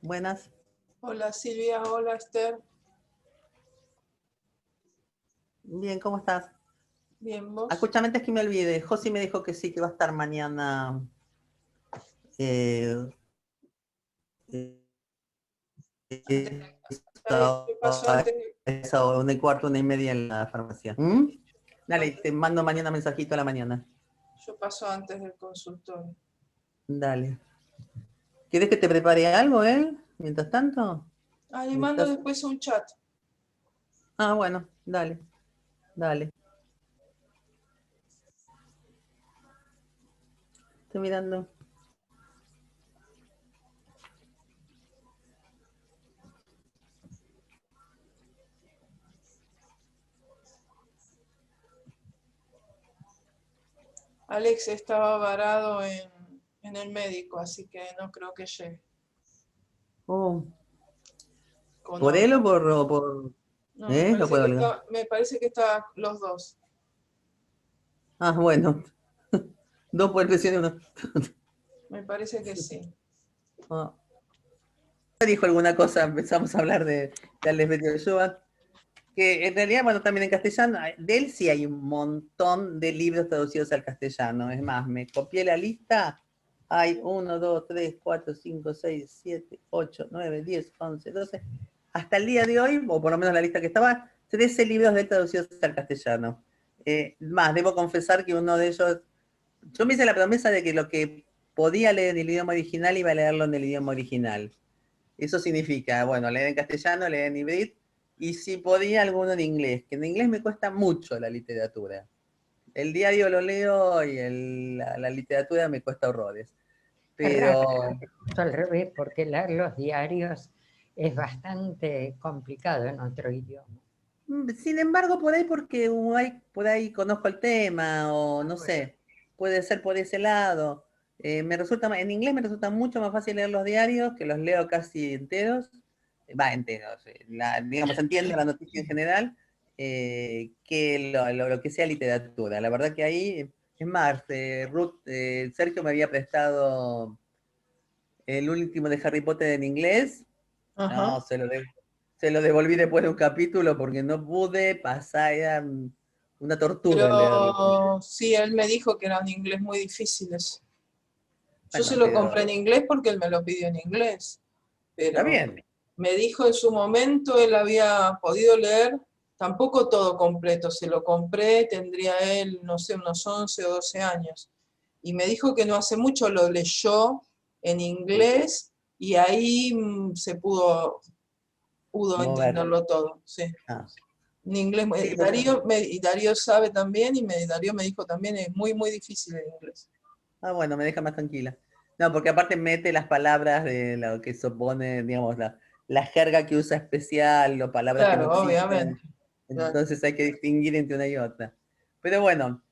Buenas. Hola Silvia, hola Esther. Bien, ¿cómo estás? Bien, ¿vos? Escúchame, antes que me olvide, Josi me dijo que sí, que va a estar mañana ¿Qué pasó antes? esa 1:15, 1:30 en la farmacia. Dale, te mando mañana mensajito a la mañana. Yo paso antes del consultorio. Dale. ¿Quieres que te prepare algo, él? Mientras tanto. Ah, le ¿Me mando estás? después un chat. Ah, bueno, dale, dale. Estoy mirando. Alex estaba varado en el médico, así que no creo que llegue Oh, con ¿por hoy. él o por... No, ¿Lo puedo olvidar? me parece que está los dos. Ah, bueno. Dos por el precio de uno. Me parece que sí. Ah. Dijo alguna cosa, empezamos a hablar de Alex Yoshua, que en realidad, bueno, también en castellano, de él sí hay un montón de libros traducidos al castellano. Es más, me copié la lista, hay 1, 2, 3, 4, 5, 6, 7, 8, 9, 10, 11, 12, hasta el día de hoy, o por lo menos la lista que estaba, 13 libros de él traducidos al castellano. Más, debo confesar que uno de ellos, yo me hice la promesa de que lo que podía leer en el idioma original iba a leerlo en el idioma original. Eso significa, bueno, leer en castellano, leer en hibrid, y si podía alguno en inglés, que en inglés me cuesta mucho la literatura. El diario lo leo y la literatura me cuesta horrores. Es raro, Pero, justo al revés, porque leer los diarios es bastante complicado en otro idioma. sin embargo, por ahí porque por ahí conozco el tema, o no sé, puede ser por ese lado. En inglés me resulta mucho más fácil leer los diarios, que los leo casi enteros, va, enteros, digamos, entiendo la noticia en general, que lo que sea literatura. La verdad que ahí, es más, Sergio me había prestado el último de Harry Potter en inglés. No, Ajá. se lo devolví después de un capítulo porque no pude pasar, era una tortura leerlo. Pero sí, él me dijo que eran inglés muy difíciles. Yo se Bueno, lo compré pero en inglés porque él me lo pidió en inglés. está Pero bien. me dijo en su momento, él había podido leer, tampoco todo completo, se lo compré, tendría él, no sé, unos 11 o 12 años. Y me dijo que no hace mucho lo leyó en inglés y ahí pudo Mover. entenderlo todo, sí. Ah, En inglés, sí, bueno. Y Darío sabe también, Darío me dijo también, es muy, muy difícil el inglés. Ah, bueno, me deja más tranquila. No, porque aparte mete las palabras de lo que supone, digamos, la jerga que usa especial, o palabras que no Claro, obviamente. existen. Claro. Entonces hay que distinguir entre una y otra. Pero bueno,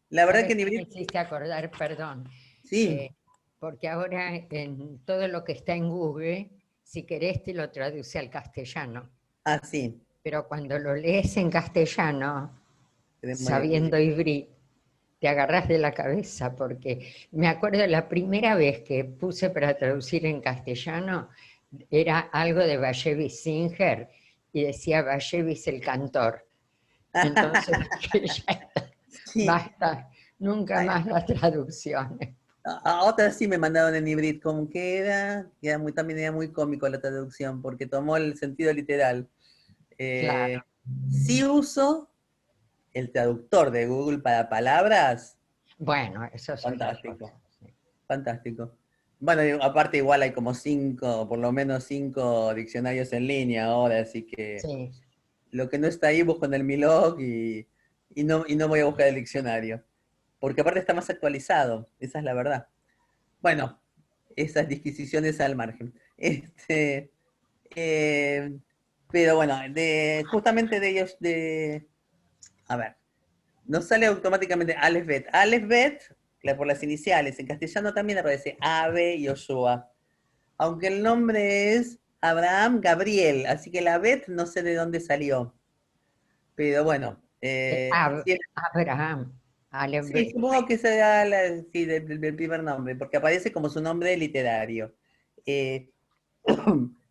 la verdad que ¿Sabes en qué me hibrid, hiciste acordar? Perdón. sí, Eh, Porque ahora en todo lo que está en Google, si querés te lo traduce al castellano. sí, Pero cuando lo lees en castellano, es muy difícil. sabiendo hibrí, te agarras de la cabeza, porque me acuerdo la primera vez que puse para traducir en castellano, era algo de Bashevis Singer, y decía Bashevis el cantor. Entonces dije, ya está, Sí, basta, nunca más las traducciones. a otras sí me mandaron en hibrid, como que era también era muy cómico la traducción, porque tomó el sentido literal. Claro. Eh, sí uso el traductor de Google para palabras, Bueno, eso es otra cosa. fantástico, Sí. fantástico. Bueno, y aparte igual hay como 5, por lo menos 5 diccionarios en línea ahora, así que Sí. lo que no está ahí busco en el Milog y no voy a buscar el diccionario, porque aparte está más actualizado, esa es la verdad. Bueno, esas disquisiciones al margen. Eh, pero bueno, justamente de ellos, a ver, nos sale automáticamente Aleph Bet. Aleph Bet, por las iniciales, en castellano también aparece Ave Yoshua, aunque el nombre es Abraham Gabriel, así que la Bet no sé de dónde salió, pero bueno, sí, Abraham, sí, supongo que será sí, del primer nombre, porque aparece como su nombre literario. Eh,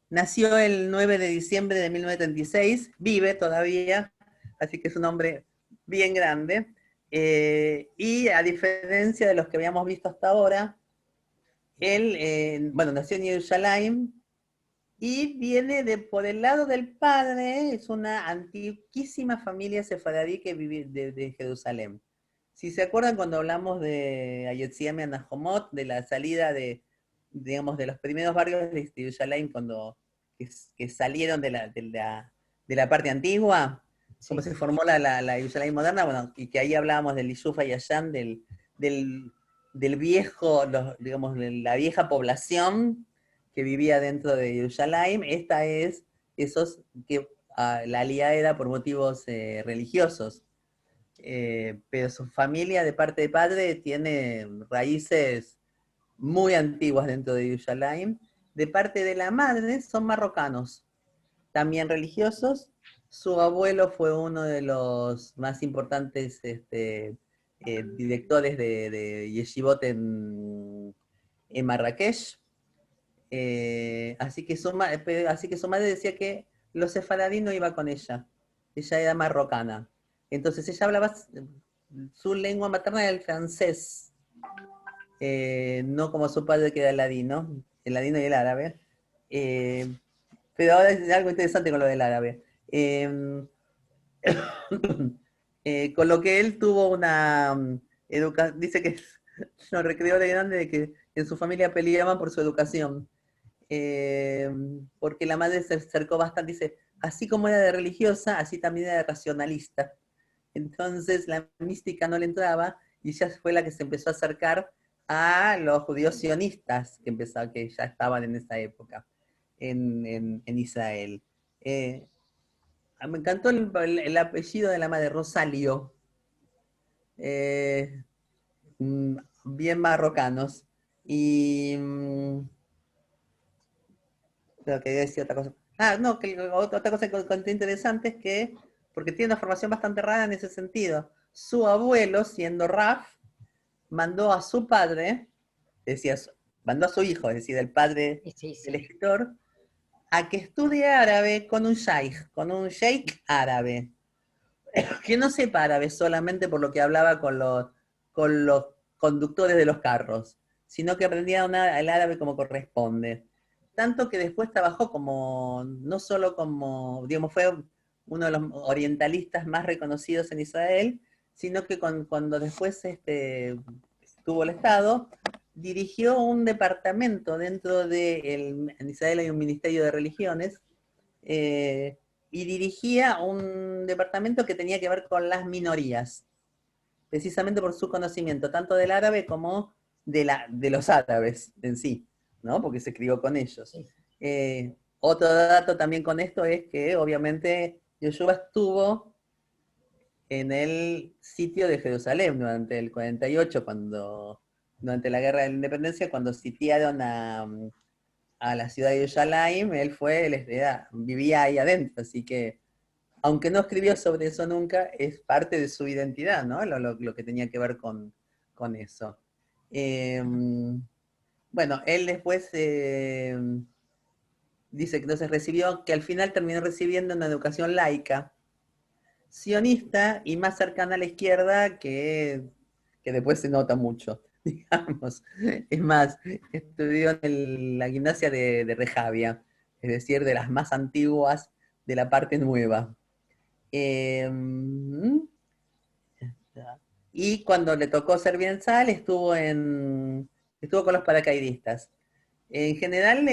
Nació el 9 de diciembre de 1936, vive todavía, así que es un hombre bien grande. Y a diferencia de los que habíamos visto hasta ahora, él, bueno, nació en Jerusalén y viene por el lado del padre, es una antiquísima familia sefaradí que vive de Jerusalén. Si se acuerdan cuando hablamos de Ayotziam y Anahomot, de la salida digamos, de los primeros barrios de Jerusalén, cuando que salieron de la parte antigua, cómo Sí. se formó la Jerusalén moderna, bueno, y que ahí hablábamos del Yusufa y Ayán, del viejo, digamos, de la vieja población que vivía dentro de Jerusalén. Esta es esos que la alianza era por motivos religiosos. Pero su familia de parte de padre tiene raíces muy antiguas dentro de Jerusalén. De parte de la madre son marrocanos, también religiosos. Su abuelo fue uno de los más importantes directores de Yeshivot en Marrakech. Así que su madre decía que los sefaradí no iba con ella. Ella era marrocana. Entonces ella hablaba, su lengua materna era el francés, no como su padre que era el ladino y el árabe. Eh, pero ahora es algo interesante con lo del árabe. Con lo que él tuvo una educación, dice que nos recreó de grande de que en su familia peleaban por su educación. Porque la madre se acercó bastante, dice, así como era de religiosa, así también era de racionalista. Entonces la mística no le entraba y ella fue la que se empezó a acercar a los judíos sionistas que ya estaban en esa época en Israel. Me encantó el apellido de la madre, Rosalio. Eh, Bien marrocanos. Y creo que decía otra cosa. No, que otra cosa que encontré interesante es que, porque tiene una formación bastante rara en ese sentido, su abuelo, siendo Raf, mandó a su padre, decía, mandó a su hijo, es decir, el padre Sí, del sí. escritor, a que estudie árabe con un sheikh árabe, que no sepa árabe solamente por lo que hablaba con los conductores de los carros, sino que aprendía el árabe como corresponde. Tanto que después trabajó como, no solo como, digamos, fue uno de los orientalistas más reconocidos en Israel, sino que cuando después tuvo el Estado, dirigió un departamento dentro en Israel hay un ministerio de religiones, y dirigía un departamento que tenía que ver con las minorías, precisamente por su conocimiento, tanto del árabe como de los árabes en sí, ¿no? Porque se crió con ellos. Sí. Otro dato también con esto es que obviamente Yoshua estuvo en el sitio de Jerusalén durante el 48, durante la Guerra de la Independencia, cuando sitiaron a la ciudad de Jerusalén, vivía ahí adentro, así que aunque no escribió sobre eso nunca, es parte de su identidad, ¿no? Lo que tenía que ver con eso. Eh, bueno, él después dice que entonces que al final terminó recibiendo una educación laica, sionista y más cercana a la izquierda que después se nota mucho, digamos. Es más, estudió en la gimnasia de Rejavia, es decir, de las más antiguas de la parte nueva. Eh, y cuando le tocó ser biensal, estuvo con los paracaidistas. En general,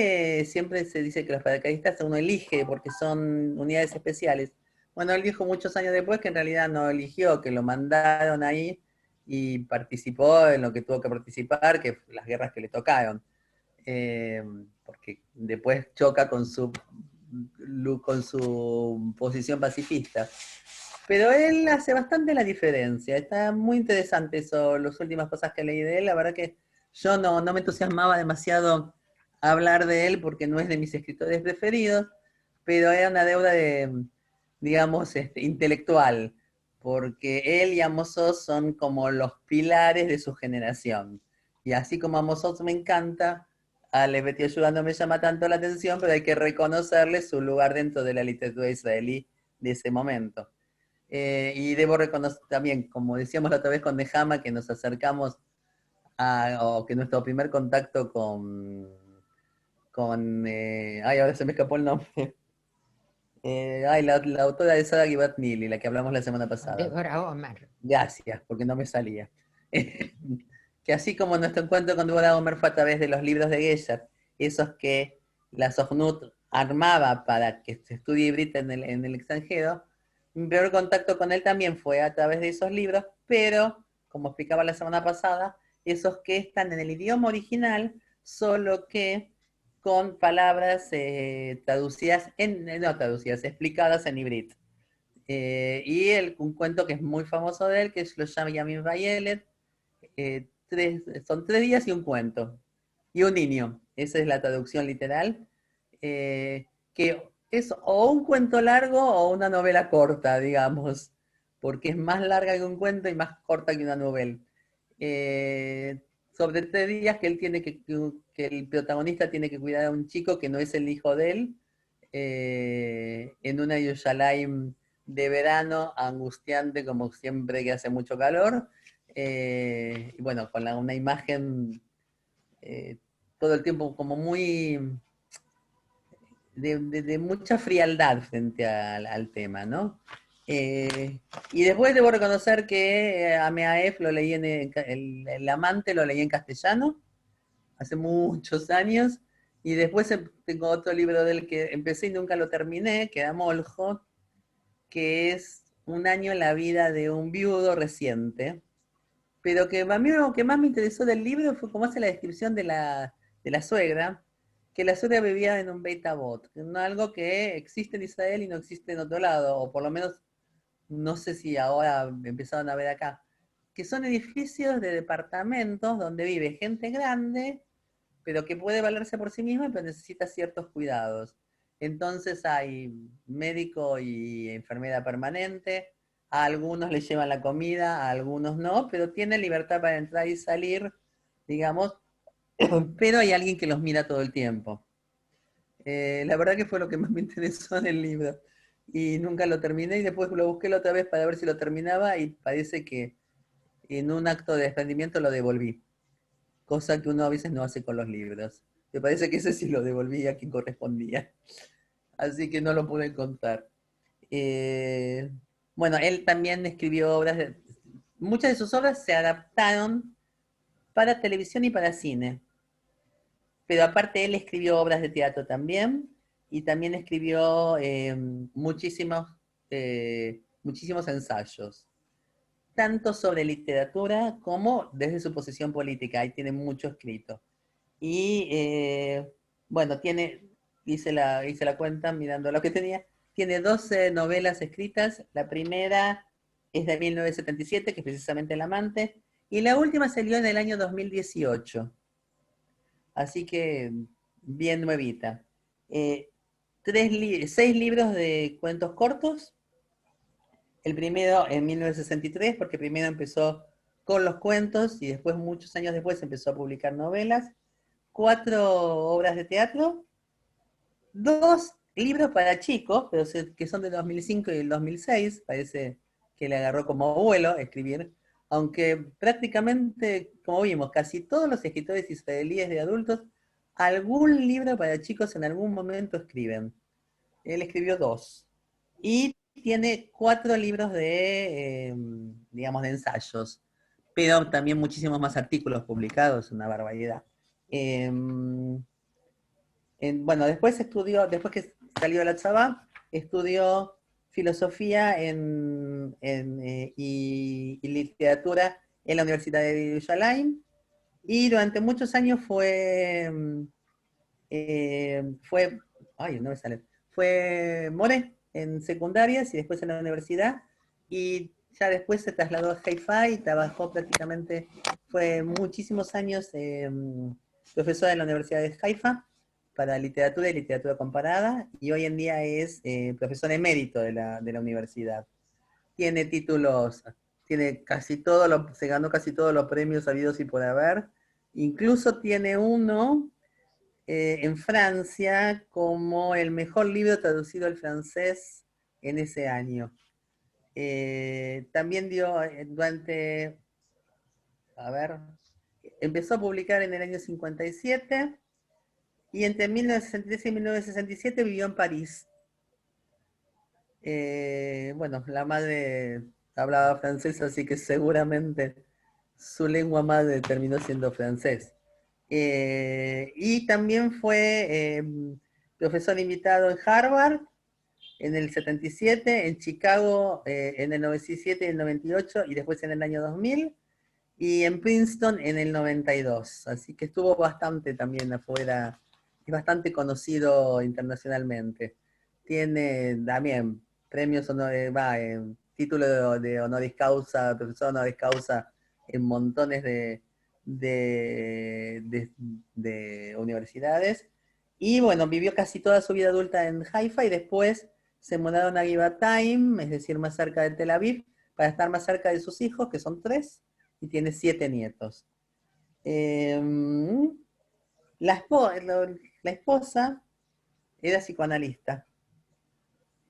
siempre se dice que los paracaidistas uno elige porque son unidades especiales. Bueno, él dijo muchos años después que en realidad no eligió, que lo mandaron ahí y participó en lo que tuvo que participar, que las guerras que le tocaron. Porque después choca con su posición pacifista. Pero él hace bastante la diferencia. Está muy interesante eso, las últimas cosas que leí de él. La verdad que yo no me entusiasmaba demasiado hablar de él porque no es de mis escritores preferidos, pero era una deuda digamos, intelectual, porque él y Amos Oz son como los pilares de su generación. Y así como Amos Oz me encanta, a Levet Yehoshua no me llama tanto la atención, pero hay que reconocerle su lugar dentro de la literatura israelí de ese momento. Y debo reconocer también, como decíamos la otra vez con Nehama, que nos acercamos o que nuestro primer contacto ay, ahora se me escapó el nombre. La autora de Sara Givat Nili, la que hablamos la semana pasada. Débora Omar. Gracias, porque no me salía. Que así como nuestro encuentro con Débora Omer fue a través de los libros de Gesher, esos que la Sochnut armaba para que se estudie Ivrit en el extranjero, mi primer contacto con él también fue a través de esos libros, pero, como explicaba la semana pasada, esos que están en el idioma original, solo que con palabras traducidas, no traducidas, explicadas en Ivrit. Y un cuento que es muy famoso de él, que es Lo Yamin Vayelet, son 3 días y un cuento, y un niño, esa es la traducción literal, que es o un cuento largo o una novela corta, digamos, porque es más larga que un cuento y más corta que una novela. Sobre 3 días que él tiene que el protagonista tiene que cuidar a un chico que no es el hijo de él, en una Yerushalayim de verano, angustiante como siempre que hace mucho calor, y bueno, con una imagen todo el tiempo como muy de mucha frialdad frente al tema, ¿no? Y después debo reconocer que a Meaef lo leí el Amante lo leí en castellano, hace muchos años, y después tengo otro libro del que empecé y nunca lo terminé, que era Moljo, que es Un año en la vida de un viudo reciente, pero que a mí lo que más me interesó del libro fue cómo hace la descripción de la suegra, que la suegra vivía en un Beit Avot, algo que existe en Israel y no existe en otro lado, o por lo menos no sé si ahora empezaron a ver acá, que son edificios de departamentos donde vive gente grande, pero que puede valerse por sí misma, pero necesita ciertos cuidados. Entonces hay médico y enfermera permanente, a algunos les llevan la comida, a algunos no, pero tienen libertad para entrar y salir, digamos, pero hay alguien que los mira todo el tiempo. La verdad que fue lo que más me interesó en el libro. Y nunca lo terminé y después lo busqué la otra vez para ver si lo terminaba y parece que en un acto de desprendimiento lo devolví. Cosa que uno a veces no hace con los libros. Me parece que ese sí lo devolví a quien correspondía. Así que no lo pude encontrar. Eh, bueno, él también escribió obras, muchas de sus obras se adaptaron para televisión y para cine. Pero aparte él escribió obras de teatro también, y también escribió muchísimos ensayos, tanto sobre literatura como desde su posición política. Ahí tiene mucho escrito. Y bueno, hice la cuenta mirando lo que tenía, tiene 12 novelas escritas. La primera es de 1977, que es precisamente El Amante, y la última salió en el año 2018. Así que bien nuevita. Eh, 6 libros de cuentos cortos. El primero en 1963, porque primero empezó con los cuentos y después, muchos años después, empezó a publicar novelas. 4 obras de teatro, 2 libros para chicos, pero que son del 2005 y del 2006, parece que le agarró como vuelo escribir, aunque prácticamente, como vimos, casi todos los escritores israelíes de adultos, algún libro para chicos en algún momento escriben. Él escribió 2. Y tiene 4 libros digamos, de ensayos, pero también muchísimos más artículos publicados, una barbaridad. Bueno, después que salió de la Tzavá, estudió filosofía y literatura en la Universidad de Yerushalayim, y durante muchos años no me sale, fue more en secundarias y después en la universidad, y ya después se trasladó a Haifa y trabajó prácticamente, fue muchísimos años profesor en la Universidad de Haifa para literatura y literatura comparada, y hoy en día es profesor emérito de la universidad. Tiene títulos, se ganó casi todos los premios habidos y por haber. Incluso tiene uno en Francia como el mejor libro traducido al francés en ese año. También empezó a publicar en el año 57, y entre 1963 y 1967 vivió en París. Bueno, la madre hablaba francés, así que seguramente su lengua madre terminó siendo francés. Y también fue profesor invitado en Harvard en el 77, en Chicago en el 97 y el 98, y después en el año 2000, y en Princeton en el 92. Así que estuvo bastante también afuera, es bastante conocido internacionalmente. Tiene también premios título de honoris causa, profesor honoris causa en montones de universidades. Y bueno, vivió casi toda su vida adulta en Haifa y después se mudaron a Givatayim, es decir, más cerca de Tel Aviv, para estar más cerca de sus hijos, que son 3, y tiene 7 nietos. La esposa era psicoanalista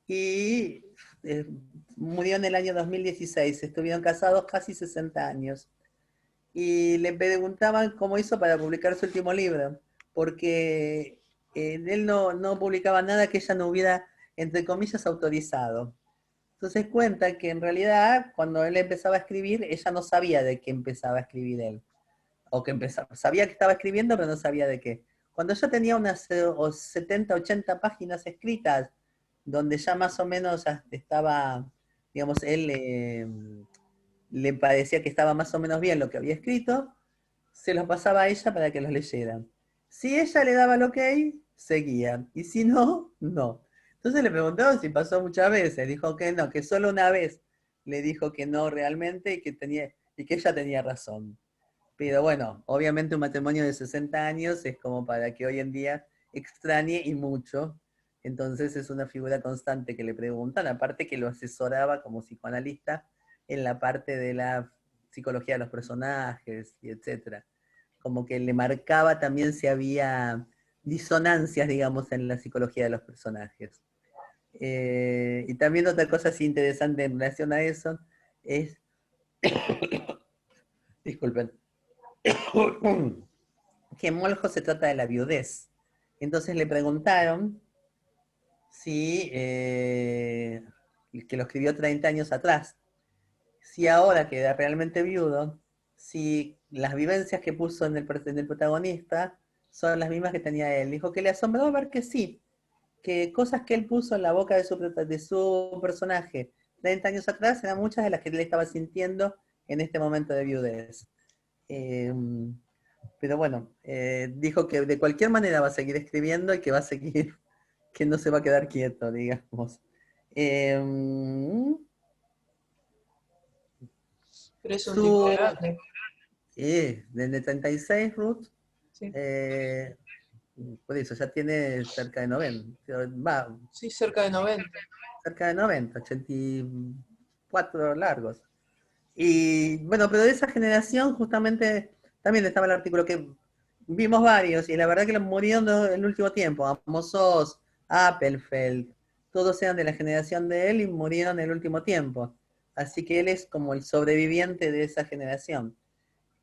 y murió en el año 2016. Estuvieron casados casi 60 años. Y le preguntaban cómo hizo para publicar su último libro, porque él no publicaba nada que ella no hubiera, entre comillas, autorizado. Entonces cuenta que en realidad cuando él empezaba a escribir, ella no sabía de qué empezaba a escribir él. O que empezaba, sabía que estaba escribiendo, pero no sabía de qué. Cuando yo tenía unas 70, 80 páginas escritas, donde ya más o menos ya estaba, digamos, él le parecía que estaba más o menos bien lo que había escrito, se los pasaba a ella para que los leyeran. Si ella le daba el ok, seguían. Y si no, no. Entonces le preguntaron si pasó muchas veces. Dijo que no, que solo una vez le dijo que no realmente y que ella tenía razón. Pero bueno, obviamente un matrimonio de 60 años es como para que hoy en día extrañe y mucho. Entonces es una figura constante que le preguntan, aparte que lo asesoraba como psicoanalista en la parte de la psicología de los personajes y etcétera. Como que le marcaba también si había disonancias, digamos, en la psicología de los personajes. Y también otra cosa así interesante en relación a eso es, disculpen, que Moljo se trata de la viudez. Entonces le preguntaron si, que lo escribió 30 años atrás, si ahora que era realmente viudo, si las vivencias que puso en el protagonista son las mismas que tenía él. Dijo que le asombró ver que sí, que cosas que él puso en la boca de su personaje 30 años atrás eran muchas de las que él estaba sintiendo en este momento de viudez. Eh, pero bueno, dijo que de cualquier manera va a seguir escribiendo y que va a seguir, que no se va a quedar quieto, digamos. Eh, Pero es un tipo su, grande. desde 36, Ruth, Sí, eh, por eso ya tiene cerca de 90, va, sí, cerca de 90. cerca de 90, 84 largos. Y bueno, pero de esa generación justamente también estaba el artículo que vimos varios, y la verdad que los murieron en el último tiempo. Amos Oz, Appelfeld, todos eran de la generación de él y murieron en el último tiempo. Así que él es como el sobreviviente de esa generación.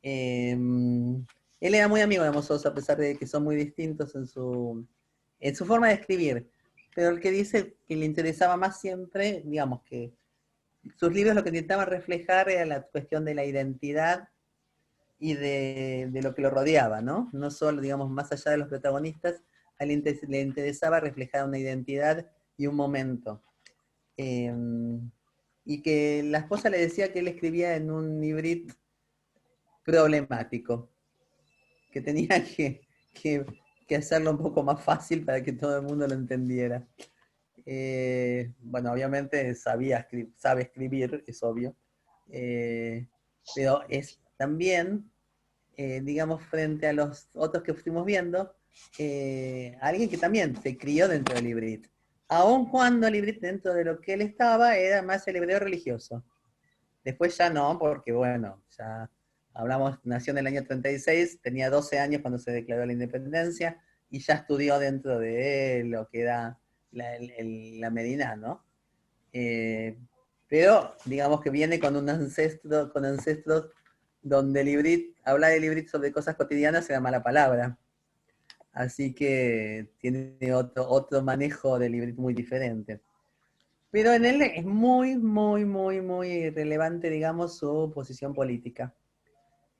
Él era muy amigo de Amos Oz, a pesar de que son muy distintos en su forma de escribir. Pero el que dice que le interesaba más siempre, digamos que sus libros lo que intentaban reflejar era la cuestión de la identidad y de lo que lo rodeaba, ¿no? No solo, digamos, más allá de los protagonistas, a él le interesaba reflejar una identidad y un momento. Eh, y que la esposa le decía que él escribía en un hibrid problemático, que tenía que, que hacerlo un poco más fácil para que todo el mundo lo entendiera. Bueno, obviamente sabe escribir, es obvio, pero es también, digamos, frente a los otros que fuimos viendo, alguien que también se crió dentro del hibrid, aun cuando el hibrid dentro de lo que él estaba era más el hebreo religioso. Después ya no, porque bueno, ya hablamos, nació en el año 36, tenía 12 años cuando se declaró la independencia y ya estudió dentro de lo que era la Medina, ¿no? Eh, pero digamos que viene con un ancestro, con ancestros donde el hibrid, hablar del hibrid sobre cosas cotidianas era mala palabra. Así que tiene otro manejo del hibrid muy diferente. Pero en él es muy, muy, muy, muy relevante, digamos, su posición política.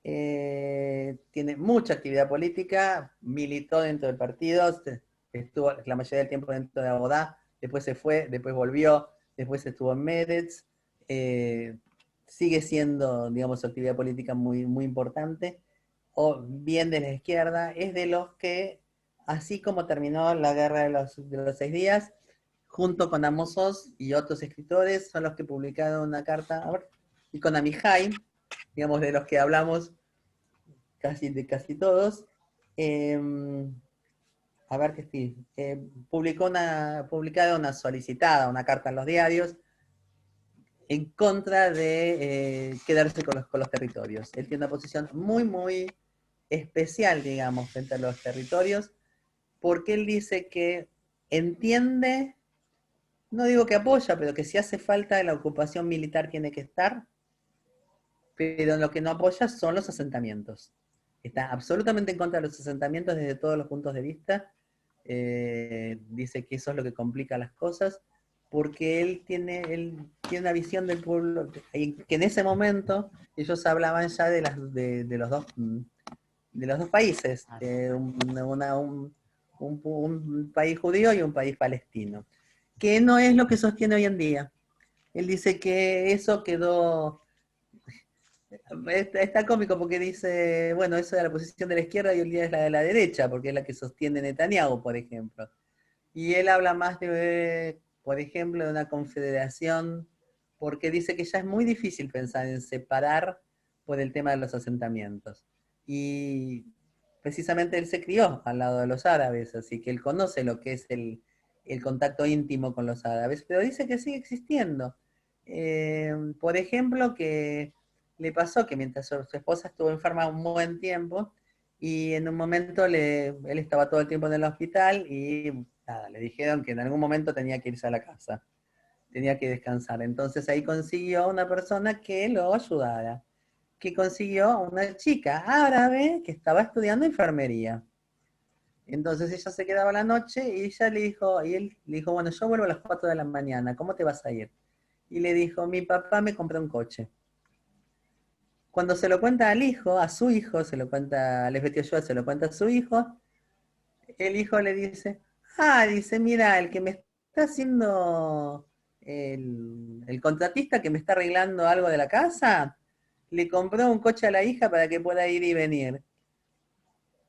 Tiene mucha actividad política, militó dentro del partido, estuvo la mayoría del tiempo dentro de Abodá, después se fue, después volvió, después estuvo en Meretz, sigue siendo, digamos, su actividad política muy, muy importante, o bien de la izquierda, es de los que, así como terminó la guerra de los 6 días, junto con Amos Oz y otros escritores, son los que publicaron una carta, a ver, y con Amihai, digamos, de los que hablamos de casi todos, a ver qué sí, publicaron una solicitada, una carta en los diarios, en contra de quedarse con los territorios. Él tiene una posición muy, muy especial, digamos, frente a los territorios, porque él dice que entiende, no digo que apoya, pero que si hace falta la ocupación militar tiene que estar, pero lo que no apoya son los asentamientos. Está absolutamente en contra de los asentamientos desde todos los puntos de vista. Dice que eso es lo que complica las cosas, porque él tiene una visión del pueblo, que en ese momento ellos hablaban ya de los dos países, un país judío y un país palestino, que no es lo que sostiene hoy en día. Él dice que eso quedó, está cómico porque dice, bueno, eso era la posición de la izquierda y hoy en día es la de la derecha, porque es la que sostiene Netanyahu, por ejemplo. Y él habla más por ejemplo, de una confederación, porque dice que ya es muy difícil pensar en separar por el tema de los asentamientos. Y precisamente él se crió al lado de los árabes, así que él conoce lo que es el contacto íntimo con los árabes, pero dice que sigue existiendo. Por ejemplo, que le pasó que mientras su esposa estuvo enferma un buen tiempo, y en un momento él estaba todo el tiempo en el hospital y nada, le dijeron que en algún momento tenía que irse a la casa, tenía que descansar. Entonces ahí consiguió una persona que lo ayudara, que consiguió una chica árabe que estaba estudiando enfermería. Entonces ella se quedaba la noche y él le dijo, bueno, yo vuelvo a las 4 de la mañana, ¿cómo te vas a ir? Y le dijo, mi papá me compró un coche. Cuando se lo cuenta al hijo, a su hijo, se lo cuenta, a Lesbeth Yoshua se lo cuenta a su hijo, el hijo le dice, dice, mira, el que me está haciendo el contratista que me está arreglando algo de la casa, le compró un coche a la hija para que pueda ir y venir.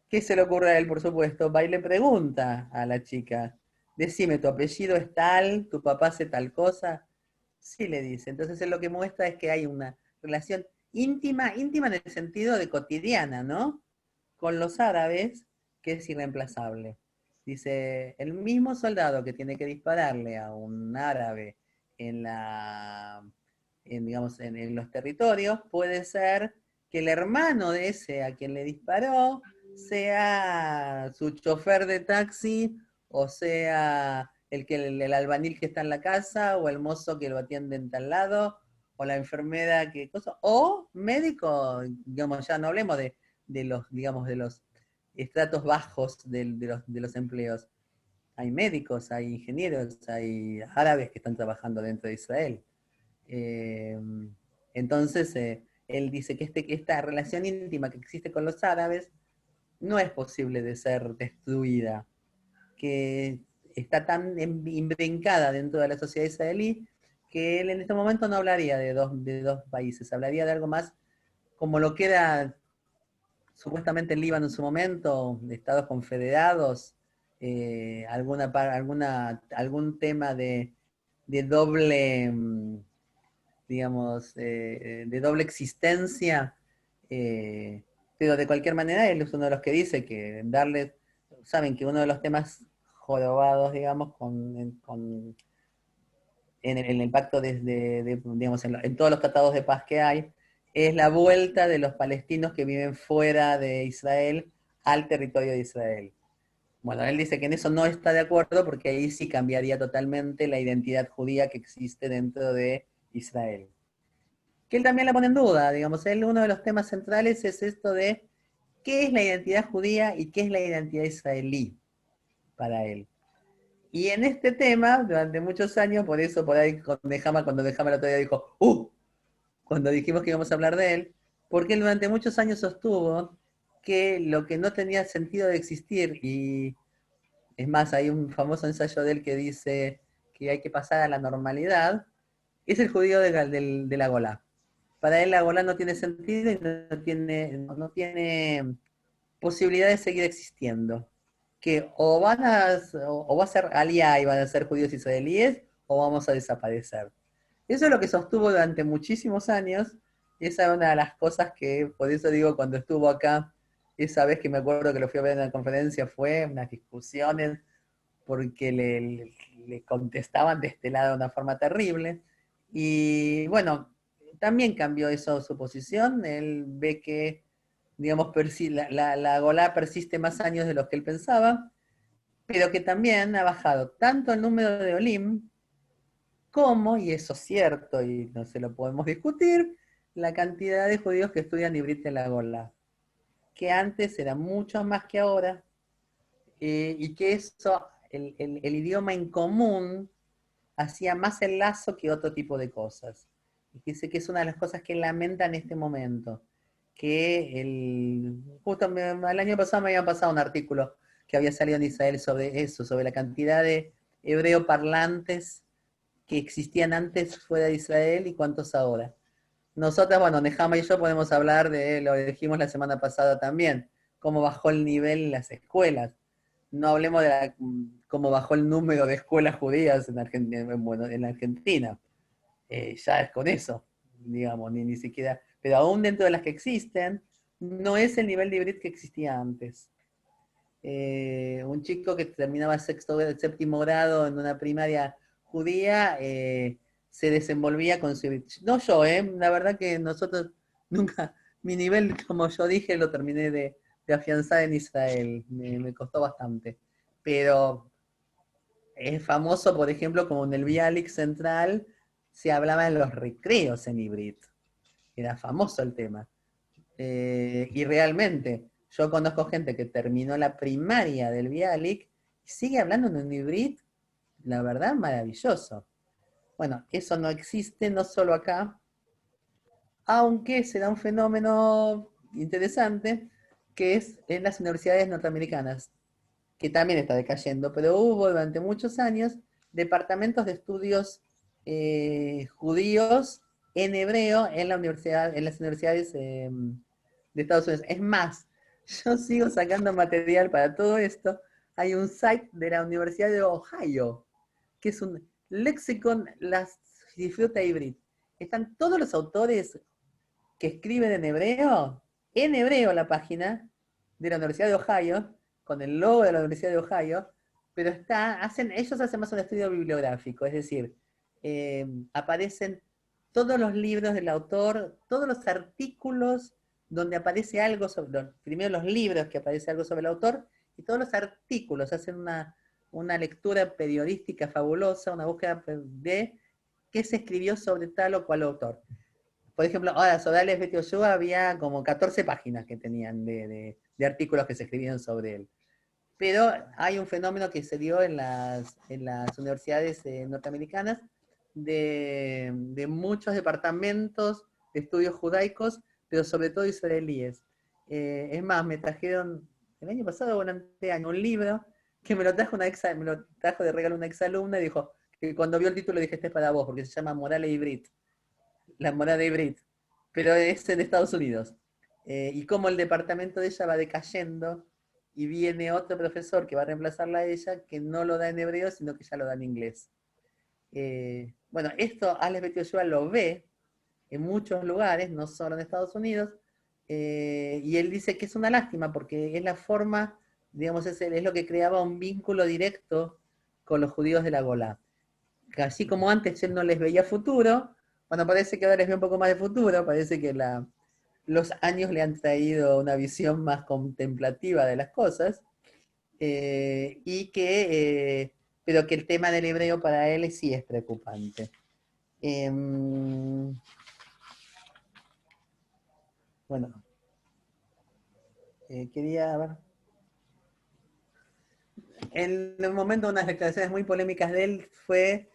¿Qué se le ocurre a él, por supuesto? Va y le pregunta a la chica, decime, ¿tu apellido es tal? ¿Tu papá hace tal cosa? Sí, le dice. Entonces él lo que muestra es que hay una relación íntima, íntima en el sentido de cotidiana, ¿no? Con los árabes, que es irreemplazable. Dice, el mismo soldado que tiene que dispararle a un árabe en digamos, en los territorios, puede ser que el hermano de ese a quien le disparó sea su chofer de taxi, o sea el albañil que está en la casa, o el mozo que lo atiende en tal lado, o la enfermera que cosa, o médico, digamos, ya no hablemos de los, digamos, de los estratos bajos de los empleos. Hay médicos, hay ingenieros, hay árabes que están trabajando dentro de Israel. Eh, entonces, él dice que esta relación íntima que existe con los árabes no es posible de ser destruida, que está tan imbrincada dentro de la sociedad israelí que él en este momento no hablaría de dos países, hablaría de algo más como lo que era supuestamente el Líbano en su momento, de Estados Confederados, algún tema de doble, digamos, de doble existencia, pero de cualquier manera él es uno de los que dice que saben que uno de los temas jorobados, digamos, en el pacto digamos, en todos los tratados de paz que hay, es la vuelta de los palestinos que viven fuera de Israel al territorio de Israel. Bueno, él dice que en eso no está de acuerdo porque ahí sí cambiaría totalmente la identidad judía que existe dentro de Israel. Que él también la pone en duda, digamos, uno de los temas centrales es esto de qué es la identidad judía y qué es la identidad israelí para él. Y en este tema, durante muchos años, por eso por ahí cuando Nehama el otro día dijo, cuando dijimos que íbamos a hablar de él, porque él durante muchos años sostuvo que lo que no tenía sentido de existir y Es más, hay un famoso ensayo de él que dice que hay que pasar a la normalidad. Es el judío de la Golá. Para él la Golá no tiene sentido y no tiene posibilidad de seguir existiendo. Que o va a ser aliá y van a ser judíos israelíes, o vamos a desaparecer. Eso es lo que sostuvo durante muchísimos años. Esa es una de las cosas que, por eso digo, cuando estuvo acá, esa vez que me acuerdo que lo fui a ver en la conferencia, fue unas discusiones porque le contestaban de este lado de una forma terrible. Y bueno, también cambió eso su posición. Él ve que, digamos, la Golá persiste más años de los que él pensaba, pero que también ha bajado tanto el número de Olim como, y eso es cierto y no se lo podemos discutir, la cantidad de judíos que estudian Ibrit en la Golá, que antes era mucho más que ahora, y que eso, el idioma en común, hacía más el lazo que otro tipo de cosas. Y dice que es una de las cosas que lamenta en este momento. Que justo el año pasado me habían pasado un artículo que había salido en Israel sobre eso, sobre la cantidad de hebreo parlantes que existían antes fuera de Israel y cuántos ahora. Nosotros, bueno, Nehama y yo podemos hablar lo dijimos la semana pasada también, cómo bajó el nivel en las escuelas. No hablemos de cómo bajó el número de escuelas judías en Argentina. Bueno, en la Argentina. Ya es con eso, digamos, ni siquiera. Pero aún dentro de las que existen, no es el nivel de hibrid que existía antes. Un chico que terminaba séptimo grado en una primaria judía, se desenvolvía con su hibrid. No yo, la verdad que nosotros nunca, mi nivel, como yo dije, lo terminé de afianzar en Israel, me costó bastante. Pero es famoso, por ejemplo, como en el Bialik Central se hablaba en los recreos en hibrid. Era famoso el tema. Y realmente, yo conozco gente que terminó la primaria del Bialik y sigue hablando en un hibrid, la verdad, maravilloso. Bueno, eso no existe no solo acá, aunque se da un fenómeno interesante que es en las universidades norteamericanas, que también está decayendo, pero hubo durante muchos años departamentos de estudios judíos en hebreo en las universidades de Estados Unidos. Es más, yo sigo sacando material para todo esto. Hay un site de la Universidad de Ohio, que es un lexicon las disfruta híbrido. Están todos los autores que escriben en hebreo la página de la Universidad de Ohio, con el logo de la Universidad de Ohio, pero ellos hacen más un estudio bibliográfico, es decir, aparecen todos los libros del autor, todos los artículos donde aparece algo primero los libros que aparece algo sobre el autor, y todos los artículos, hacen una lectura periodística fabulosa, una búsqueda de qué se escribió sobre tal o cual autor. Por ejemplo, ahora sobre Alex Bet Yoshua había como 14 páginas que tenían de artículos que se escribían sobre él. Pero hay un fenómeno que se dio en las universidades norteamericanas de muchos departamentos de estudios judaicos, pero sobre todo israelíes. Es más, me trajeron el año pasado o el anteaño un libro que me lo trajo de regalo una exalumna y dijo que cuando vio el título dije, este es para vos, porque se llama Moral e Ibrit, la moneda de Ibrit, pero es en Estados Unidos. Y como el departamento de ella va decayendo y viene otro profesor que va a reemplazarla a ella, que no lo da en hebreo, sino que ya lo da en inglés. Bueno, esto Alex Bet Yoshua lo ve en muchos lugares, no solo en Estados Unidos, y él dice que es una lástima porque es la forma, digamos, es lo que creaba un vínculo directo con los judíos de la Golá. Así como antes él no les veía futuro, bueno, parece que ahora les ve un poco más de futuro, parece que los años le han traído una visión más contemplativa de las cosas, pero que el tema del hebreo para él sí es preocupante. Bueno, quería ver. En el momento, unas declaraciones muy polémicas de él fue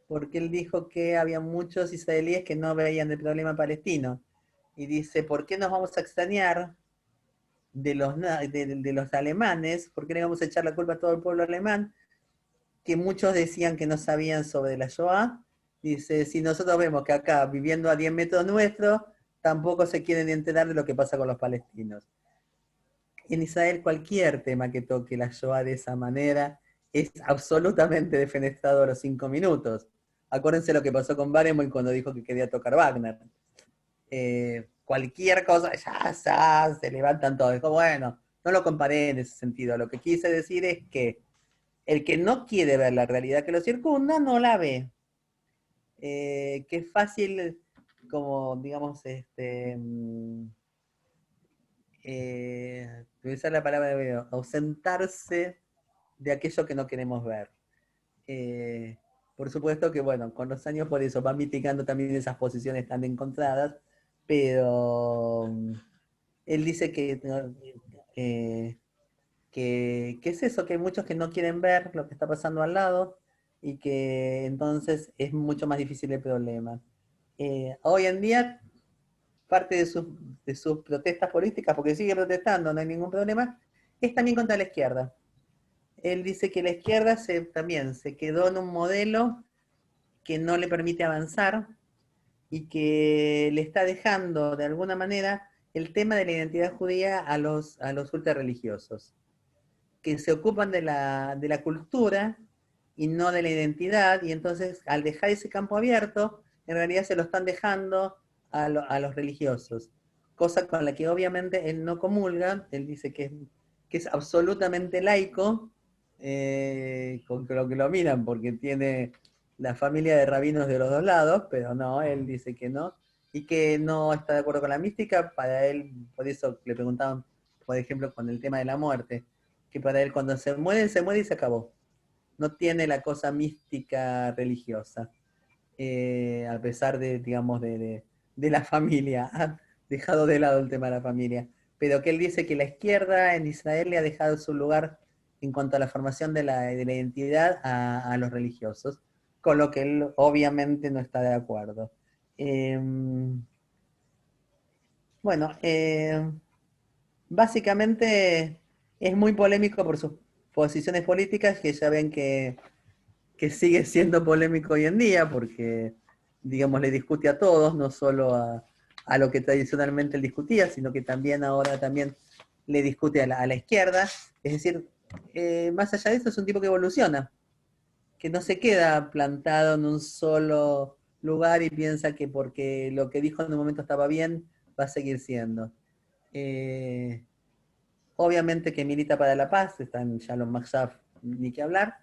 porque él dijo que había muchos israelíes que no veían el problema palestino. Y dice, ¿por qué nos vamos a extrañar de los alemanes, ¿por qué le vamos a echar la culpa a todo el pueblo alemán? Que muchos decían que no sabían sobre la Shoah. Dice, si nosotros vemos que acá, viviendo a 10 metros nuestro, tampoco se quieren enterar de lo que pasa con los palestinos. En Israel cualquier tema que toque la Shoah de esa manera es absolutamente defenestrado a los 5 minutos. Acuérdense lo que pasó con Barenboim cuando dijo que quería tocar Wagner. Cualquier cosa, ya se levantan todos. Dijo, bueno, no lo comparé en ese sentido. Lo que quise decir es que el que no quiere ver la realidad que lo circunda, no la ve. Que es fácil, como, digamos, utilizar la palabra de ausentarse de aquello que no queremos ver. Por supuesto que, bueno, con los años por eso van mitigando también esas posiciones tan encontradas, pero él dice que es eso, que hay muchos que no quieren ver lo que está pasando al lado y que entonces es mucho más difícil el problema. Hoy en día, parte de sus protestas políticas, porque sigue protestando, no hay ningún problema, es también contra la izquierda. Él dice que la izquierda también se quedó en un modelo que no le permite avanzar y que le está dejando de alguna manera el tema de la identidad judía a los ultrarreligiosos, que se ocupan de la cultura y no de la identidad, y entonces al dejar ese campo abierto, en realidad se lo están dejando a los religiosos, cosa con la que obviamente él no comulga. Él dice que es absolutamente laico, con lo que lo miran, porque tiene la familia de rabinos de los dos lados, pero no, él dice que no, y que no está de acuerdo con la mística. Para él, por eso le preguntaban, por ejemplo, con el tema de la muerte, que para él cuando se muere y se acabó. No tiene la cosa mística religiosa, a pesar de, digamos, de la familia. Ha dejado de lado el tema de la familia. Pero que él dice que la izquierda en Israel le ha dejado su lugar en cuanto a la formación de la identidad a los religiosos, con lo que él obviamente no está de acuerdo. Eh, bueno, básicamente es muy polémico por sus posiciones políticas, que ya ven que sigue siendo polémico hoy en día, porque, digamos, le discute a todos, no solo a lo que tradicionalmente él discutía, sino que también ahora también le discute a la izquierda. Es decir, más allá de eso, es un tipo que evoluciona, que no se queda plantado en un solo lugar y piensa que porque lo que dijo en un momento estaba bien, va a seguir siendo. Eh, Obviamente que milita para la paz, está en Shalom Machshav, ni que hablar,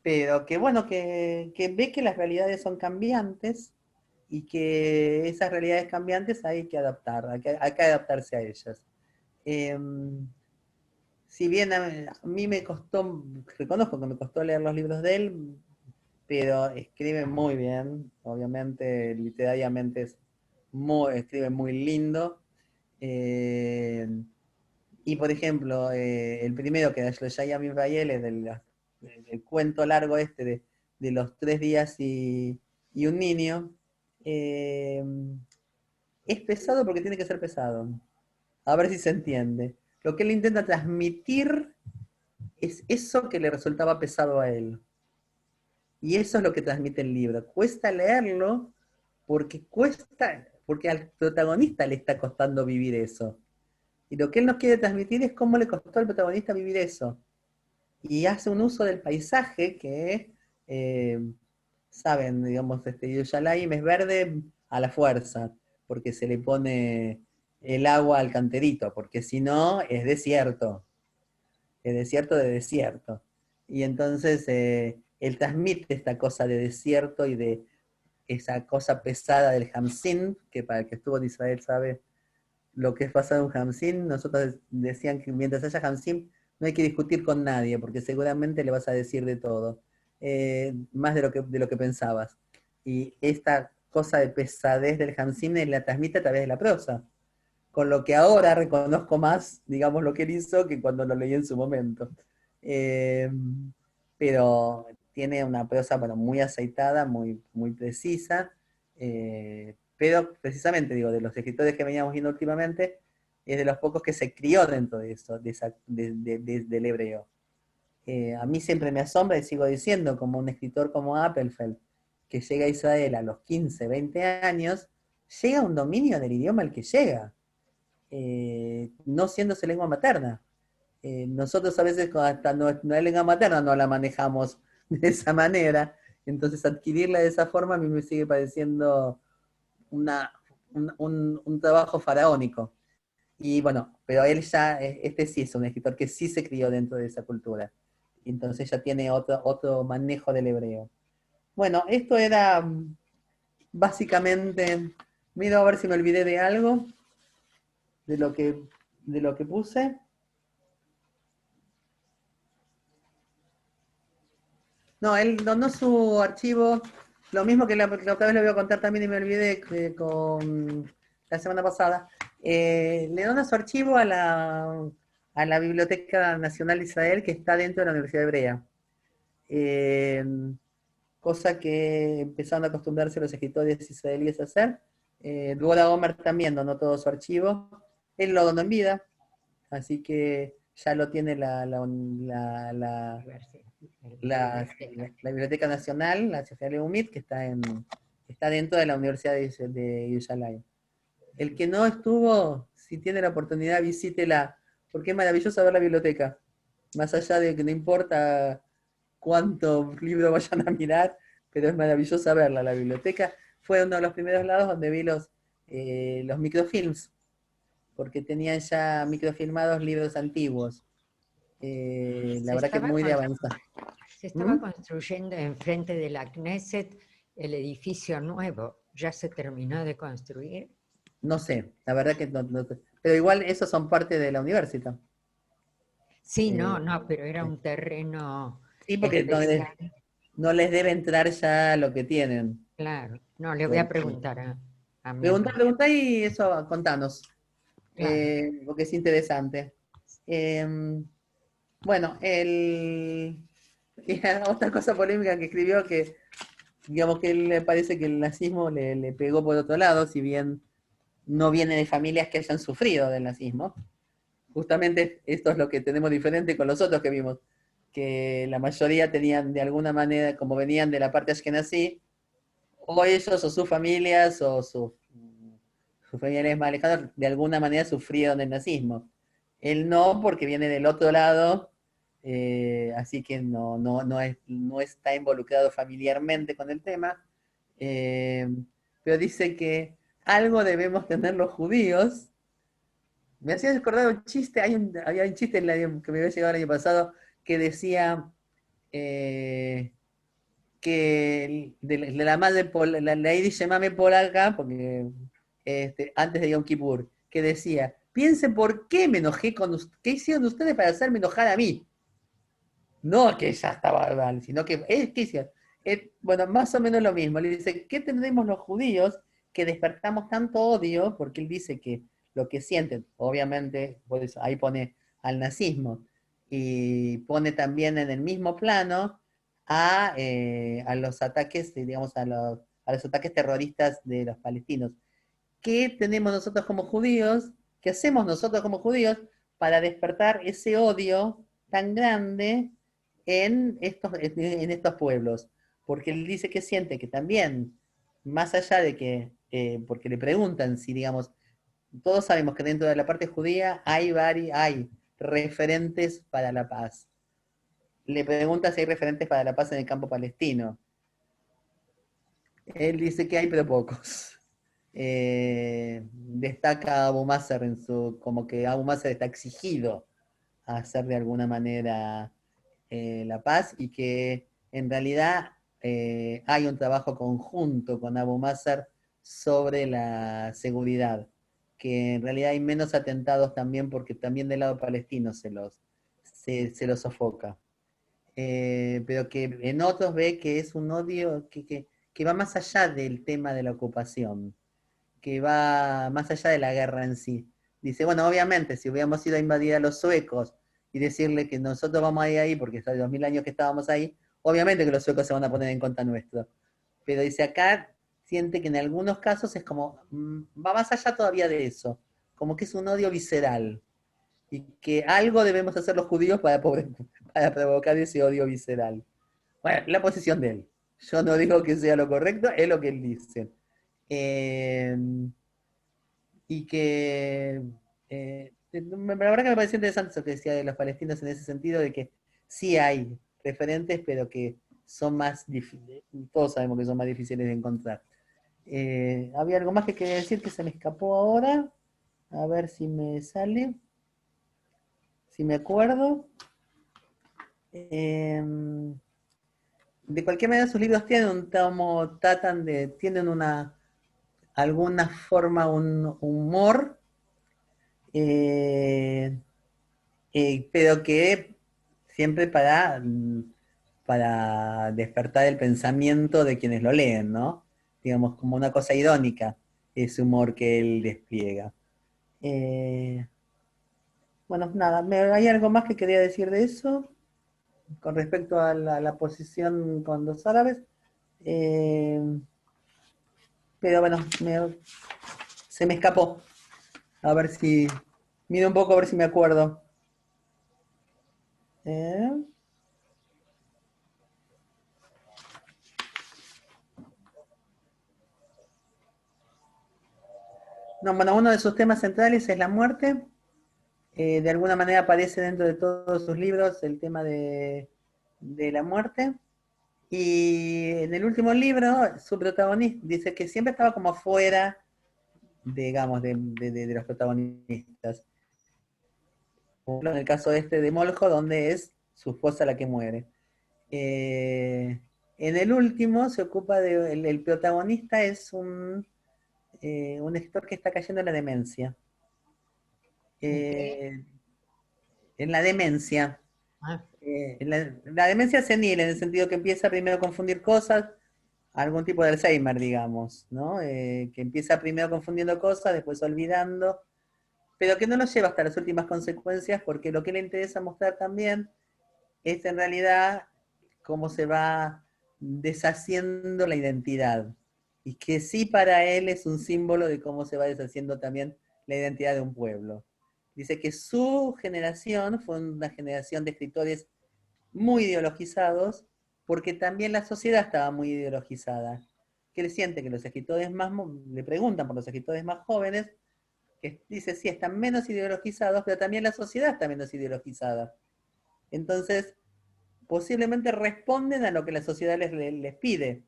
pero que bueno, que ve que las realidades son cambiantes y que esas realidades cambiantes hay que adaptar, hay que adaptarse a ellas. Eh, si bien a mí me costó, reconozco que me costó leer los libros de él, pero escribe muy bien, obviamente literariamente escribe muy lindo. Eh, y por ejemplo, el primero que es Shloshayam Israel, es del cuento largo este de los 3 días y un niño, eh, es pesado porque tiene que ser pesado. A ver si se entiende. Lo que él intenta transmitir es eso que le resultaba pesado a él. Y eso es lo que transmite el libro. Cuesta leerlo porque al protagonista le está costando vivir eso. Y lo que él nos quiere transmitir es cómo le costó al protagonista vivir eso. Y hace un uso del paisaje que, eh, saben, digamos, Yerushalayim es verde a la fuerza, porque se le pone el agua al canterito, porque si no es desierto de desierto. Y entonces él transmite esta cosa de desierto y de esa cosa pesada del Hamsin, que para el que estuvo en Israel sabe lo que es pasar un Hamsin. Nosotros decían que mientras haya Hamsin no hay que discutir con nadie, porque seguramente le vas a decir de todo, más de lo que pensabas. Y esta cosa de pesadez del Hamsin la transmite a través de la prosa, con lo que ahora reconozco más, digamos, lo que él hizo que cuando lo leí en su momento. Eh, pero tiene una prosa, bueno, muy aceitada, muy precisa, pero precisamente, digo, de los escritores que veníamos viendo últimamente, es de los pocos que se crió dentro de eso, del hebreo. A mí siempre me asombra y sigo diciendo, como un escritor como Appelfeld, que llega a Israel a los 15, 20 años, llega a un dominio del idioma al que llega, no siendo su lengua materna. Nosotros a veces hasta no es lengua materna no la manejamos de esa manera, entonces adquirirla de esa forma a mí me sigue pareciendo un trabajo faraónico. Y bueno, pero él ya, este sí es un escritor que sí se crió dentro de esa cultura. Entonces ya tiene otro manejo del hebreo. Bueno, esto era básicamente, miro a ver si me olvidé de algo, de lo que puse. No, él donó su archivo, lo mismo que la otra vez le voy a contar también y me olvidé con la semana pasada. Le dona su archivo a la Biblioteca Nacional de Israel que está dentro de la Universidad Hebrea. Eh, Cosa que empezaron a acostumbrarse los escritores israelíes a hacer. Dvorah Omer también donó todo su archivo. Él lo donó en vida, así que ya lo tiene la Biblioteca Nacional, la Sociedad Leumit, que está dentro de la Universidad de Yerushalayim. El que no estuvo, si tiene la oportunidad, visítela, porque es maravilloso ver la biblioteca. Más allá de que no importa cuántos libros vayan a mirar, pero es maravilloso verla. La biblioteca fue uno de los primeros lados donde vi los microfilms, porque tenían ya microfilmados libros antiguos. La verdad que muy de avanzada. Se estaba construyendo enfrente de la Knesset el edificio nuevo. ¿Ya se terminó de construir? No sé, la verdad que no, pero igual esos son parte de la universidad. Sí, no, pero era un terreno Sí, porque especial. no les debe entrar ya lo que tienen. Claro, no, le voy a preguntar a mi amigo. Pregunta y eso, contanos, Claro. porque es interesante. Bueno, otra cosa polémica que escribió que, digamos que él le parece que el nazismo le pegó por otro lado, si bien no viene de familias que hayan sufrido del nazismo. Justamente esto es lo que tenemos diferente con los otros que vimos, que la mayoría tenían de alguna manera, como venían de la parte ashkenazí, o ellos o sus familias o sus familiares más lejanos de alguna manera sufrieron del nazismo. Él no, porque viene del otro lado, así que no está involucrado familiarmente con el tema, eh, pero dice que algo debemos tener los judíos. Me hacía recordar un chiste, había un chiste que me había llegado el año pasado que decía que de la madre, la Yiddish Shemame polaca, porque antes de Yom Kippur, que decía, piense por qué me enojé qué hicieron ustedes para hacerme enojar a mí. No que ella estaba mal, sino que, ¿qué hicieron? Bueno, más o menos lo mismo. Le dice, ¿qué tendremos los judíos que despertamos tanto odio? Porque él dice que lo que sienten, obviamente, por eso, ahí pone al nazismo, y pone también en el mismo plano a los ataques, digamos, a los ataques terroristas de los palestinos. ¿Qué tenemos nosotros como judíos? ¿Qué hacemos nosotros como judíos para despertar ese odio tan grande en estos pueblos? Porque él dice que siente que también, más allá de que, porque le preguntan si, digamos, todos sabemos que dentro de la parte judía hay referentes para la paz. Le pregunta si hay referentes para la paz en el campo palestino. Él dice que hay, pero pocos. Destaca a Abu Mazer como que Abu Mazer está exigido a hacer de alguna manera la paz y que en realidad hay un trabajo conjunto con Abu Mazer sobre la seguridad, que en realidad hay menos atentados también porque también del lado palestino se los sofoca. Pero que en otros ve que es un odio que va más allá del tema de la ocupación, que va más allá de la guerra en sí. Dice, bueno, obviamente, si hubiéramos ido a invadir a los suecos y decirle que nosotros vamos a ir ahí porque hace 2000 años que estábamos ahí, obviamente que los suecos se van a poner en contra nuestro. Pero dice acá, siente que en algunos casos es como, va más allá todavía de eso, como que es un odio visceral, y que algo debemos hacer los judíos para provocar ese odio visceral. Bueno, la posición de él. Yo no digo que sea lo correcto, es lo que él dice. Eh, y que la verdad que me pareció interesante eso que decía de los palestinos en ese sentido, de que sí hay referentes, pero que son más difíciles, todos sabemos que son más difíciles de encontrar. Había algo más que quería decir que se me escapó ahora, a ver si me sale, si me acuerdo. De cualquier manera sus libros tienen un tomo, tienen alguna forma, un humor, eh, pero que siempre para despertar el pensamiento de quienes lo leen, ¿no? Digamos, como una cosa irónica, ese humor que él despliega. Eh, bueno, nada, ¿hay algo más que quería decir de eso? Con respecto a la posición con los árabes. Eh, pero bueno, se me escapó. A ver si, miro un poco a ver si me acuerdo. Eh, no, bueno, uno de sus temas centrales es la muerte. De alguna manera aparece dentro de todos sus libros el tema de la muerte. Y en el último libro, su protagonista dice que siempre estaba como fuera, digamos, de los protagonistas. En el caso este de Moljo, donde es su esposa la que muere. En el último se ocupa el protagonista es un escritor que está cayendo en la demencia. En la demencia. Ah, La demencia senil, en el sentido que empieza primero a confundir cosas, algún tipo de Alzheimer, digamos, ¿no? Que empieza primero confundiendo cosas, después olvidando, pero que no nos lleva hasta las últimas consecuencias, porque lo que le interesa mostrar también es en realidad cómo se va deshaciendo la identidad. Y que sí para él es un símbolo de cómo se va deshaciendo también la identidad de un pueblo. Dice que su generación fue una generación de escritores muy ideologizados, porque también la sociedad estaba muy ideologizada. Que él siente que los escritores le preguntan por los escritores más jóvenes, que dice, sí, están menos ideologizados, pero también la sociedad está menos ideologizada. Entonces, posiblemente responden a lo que la sociedad les pide,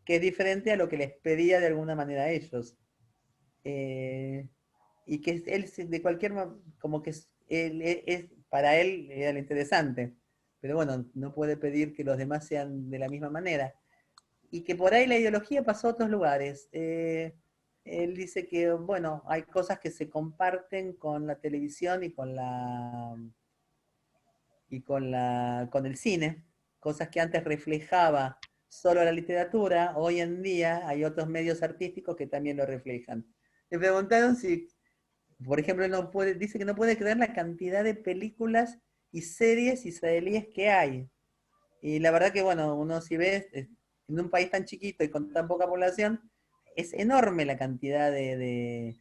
que es diferente a lo que les pedía de alguna manera a ellos. Y que él de cualquier como que para él era lo interesante, pero bueno, no puede pedir que los demás sean de la misma manera. Y que por ahí la ideología pasó a otros lugares. Él dice que, bueno, hay cosas que se comparten con la televisión con el cine, cosas que antes reflejaba solo la literatura, hoy en día hay otros medios artísticos que también lo reflejan. Le preguntaron si, por ejemplo, dice que no puede creer la cantidad de películas y series israelíes que hay. Y la verdad que, bueno, uno si ve, en un país tan chiquito y con tan poca población, es enorme la cantidad de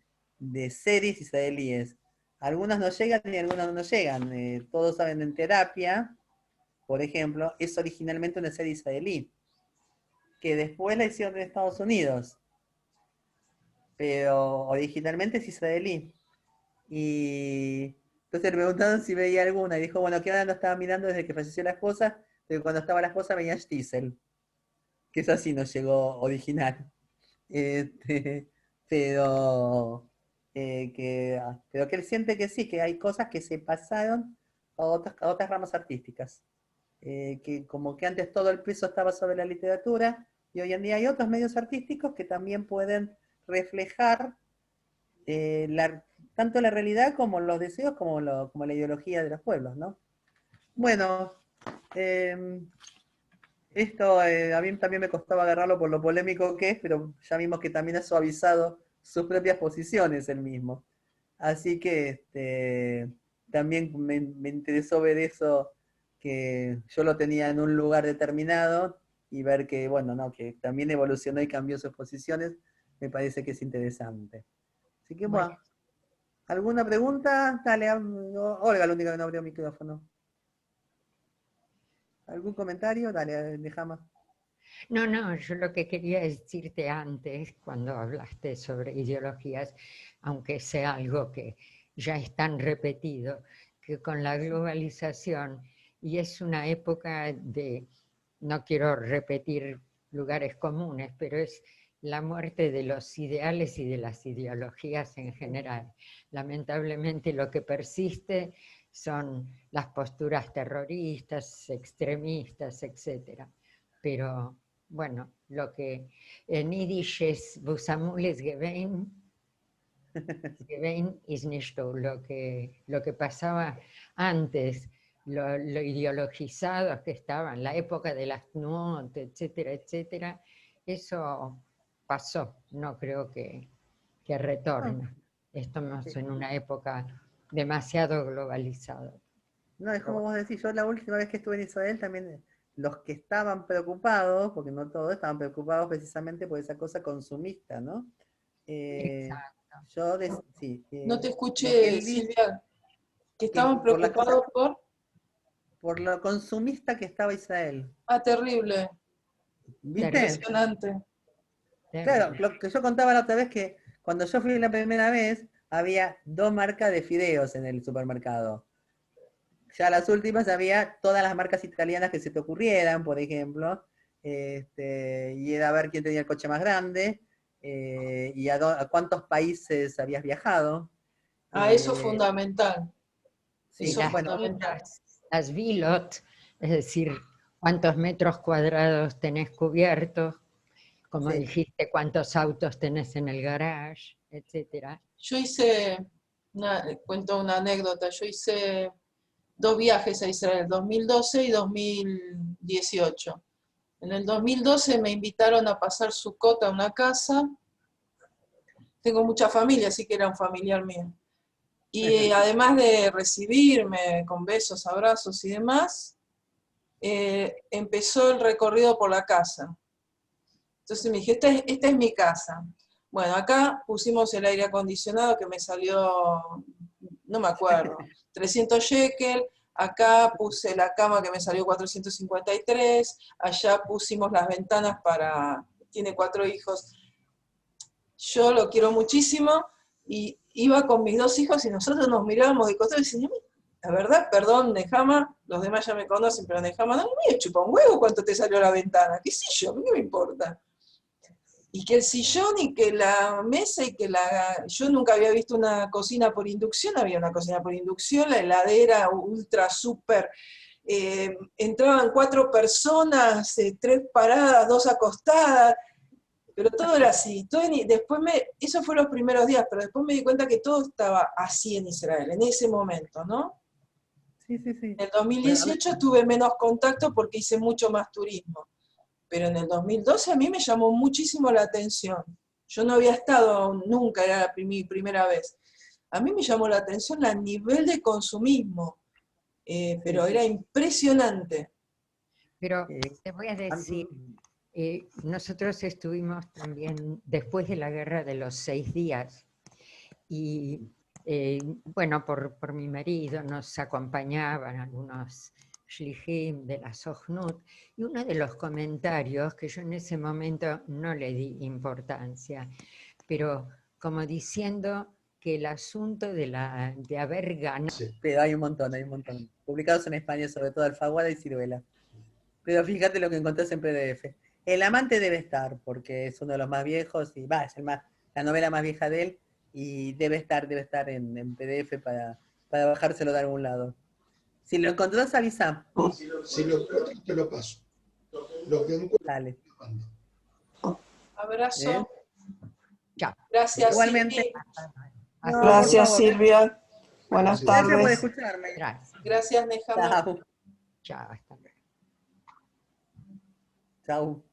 series israelíes. Algunas no llegan y algunas no llegan. Todos saben en terapia, por ejemplo, es originalmente una serie israelí, que después la hicieron en Estados Unidos, pero originalmente es israelí. Y entonces le preguntaron si veía alguna, y dijo, bueno, que ahora no estaba mirando desde que falleció la esposa, pero cuando estaba la esposa veía Stiesel, que esa sí nos llegó original. Este, pero, pero que él siente que sí, que hay cosas que se pasaron a otras ramas artísticas. Que como que antes todo el peso estaba sobre la literatura y hoy en día hay otros medios artísticos que también pueden reflejar tanto la realidad como los deseos como la ideología de los pueblos, ¿no? Bueno, eh, esto a mí también me costaba agarrarlo por lo polémico que es, pero ya vimos que también ha suavizado sus propias posiciones él mismo. Así que también me interesó ver eso, que yo lo tenía en un lugar determinado y ver que, bueno, no, que también evolucionó y cambió sus posiciones, me parece que es interesante. Así que bueno, bueno, ¿Alguna pregunta? Dale, Olga, la única que no abrió micrófono. ¿Algún comentario? Dale, Nehama. No, yo lo que quería decirte antes, cuando hablaste sobre ideologías, aunque sea algo que ya es tan repetido, que con la globalización, y es una época de, no quiero repetir lugares comunes, pero es la muerte de los ideales y de las ideologías en general. Lamentablemente lo que persiste son las posturas terroristas, extremistas, etc. Pero bueno, lo que en Yiddish es Busamules Gewein, Gewein ist nicht so, lo que pasaba antes, lo ideologizados que estaban, la época de las Tnuot, etcétera, etcétera, eso pasó, no creo que retorne. Estamos en una época demasiado globalizada. No, es como vos decís, yo la última vez que estuve en Israel también, los que estaban preocupados, porque no todos estaban preocupados precisamente por esa cosa consumista, ¿no? Exacto. Sí, No te lo que escuché, él dice, Silvia, que estaban por la cosa, preocupados por lo consumista que estaba Israel. Ah, terrible, ¿Viste? impresionante. Claro, lo que yo contaba la otra vez que cuando yo fui la primera vez, había 2 marcas de fideos en el supermercado. Ya las últimas había todas las marcas italianas que se te ocurrieran, por ejemplo, y era a ver quién tenía el coche más grande, y a cuántos países habías viajado. Eso es fundamental. Sí, Eso es bueno, fundamental. Las Vilot, es decir, cuántos metros cuadrados tenés cubiertos, como sí. dijiste, cuántos autos tenés en el garage, etcétera. Yo hice, cuento una anécdota, yo hice 2 viajes a Israel, 2012 y 2018. En el 2012 me invitaron a pasar Sukkot a una casa. Tengo mucha familia, así que era un familiar mío. Y además de recibirme con besos, abrazos y demás, empezó el recorrido por la casa. Entonces me dije, esta es mi casa. Bueno, acá pusimos el aire acondicionado que me salió, no me acuerdo, 300 shekel. Acá puse la cama que me salió 453. Allá pusimos las ventanas tiene 4 hijos. Yo lo quiero muchísimo y iba con mis 2 hijos y nosotros nos mirábamos de costado y decíamos, la verdad, perdón, Nehama, los demás ya me conocen, pero Nehama, no me chupa un huevo cuánto te salió la ventana, qué sé yo, ¿qué me importa? Y que el sillón y que la mesa y que yo nunca había visto una cocina por inducción, había una cocina por inducción, la heladera ultra súper, entraban 4 personas, 3 paradas, 2 acostadas, pero todo era así. Después eso fue los primeros días, pero después me di cuenta que todo estaba así en Israel, en ese momento, ¿no? Sí, sí, sí. En el 2018 tuve menos contacto porque hice mucho más turismo, pero en el 2012 a mí me llamó muchísimo la atención. Yo no había estado nunca, era mi primera vez. A mí me llamó la atención el nivel de consumismo, pero era impresionante. Pero te voy a decir, nosotros estuvimos también después de la guerra de los 6 días y bueno, por mi marido nos acompañaban algunos shlichim de la Sochnut y uno de los comentarios que yo en ese momento no le di importancia, pero como diciendo que el asunto de haber ganado... Sí, pero hay un montón, publicados en España, sobre todo Alfaguara y Ciruela. Pero fíjate lo que encontrás en PDF. El amante debe estar, porque es uno de los más viejos, y es la novela más vieja de él, y debe estar en PDF para bajárselo de algún lado. Si lo encontrás, avisa. Si lo encuentro, te lo paso. Lo que encuentro, Dale. Abrazo. Chao. Gracias, Igualmente. Silvia. No, Gracias, por favor. Silvia. Buenas Gracias por tardes. escucharme. Gracias. Gracias, Nehama. Chao. Chao, hasta luego. Chao.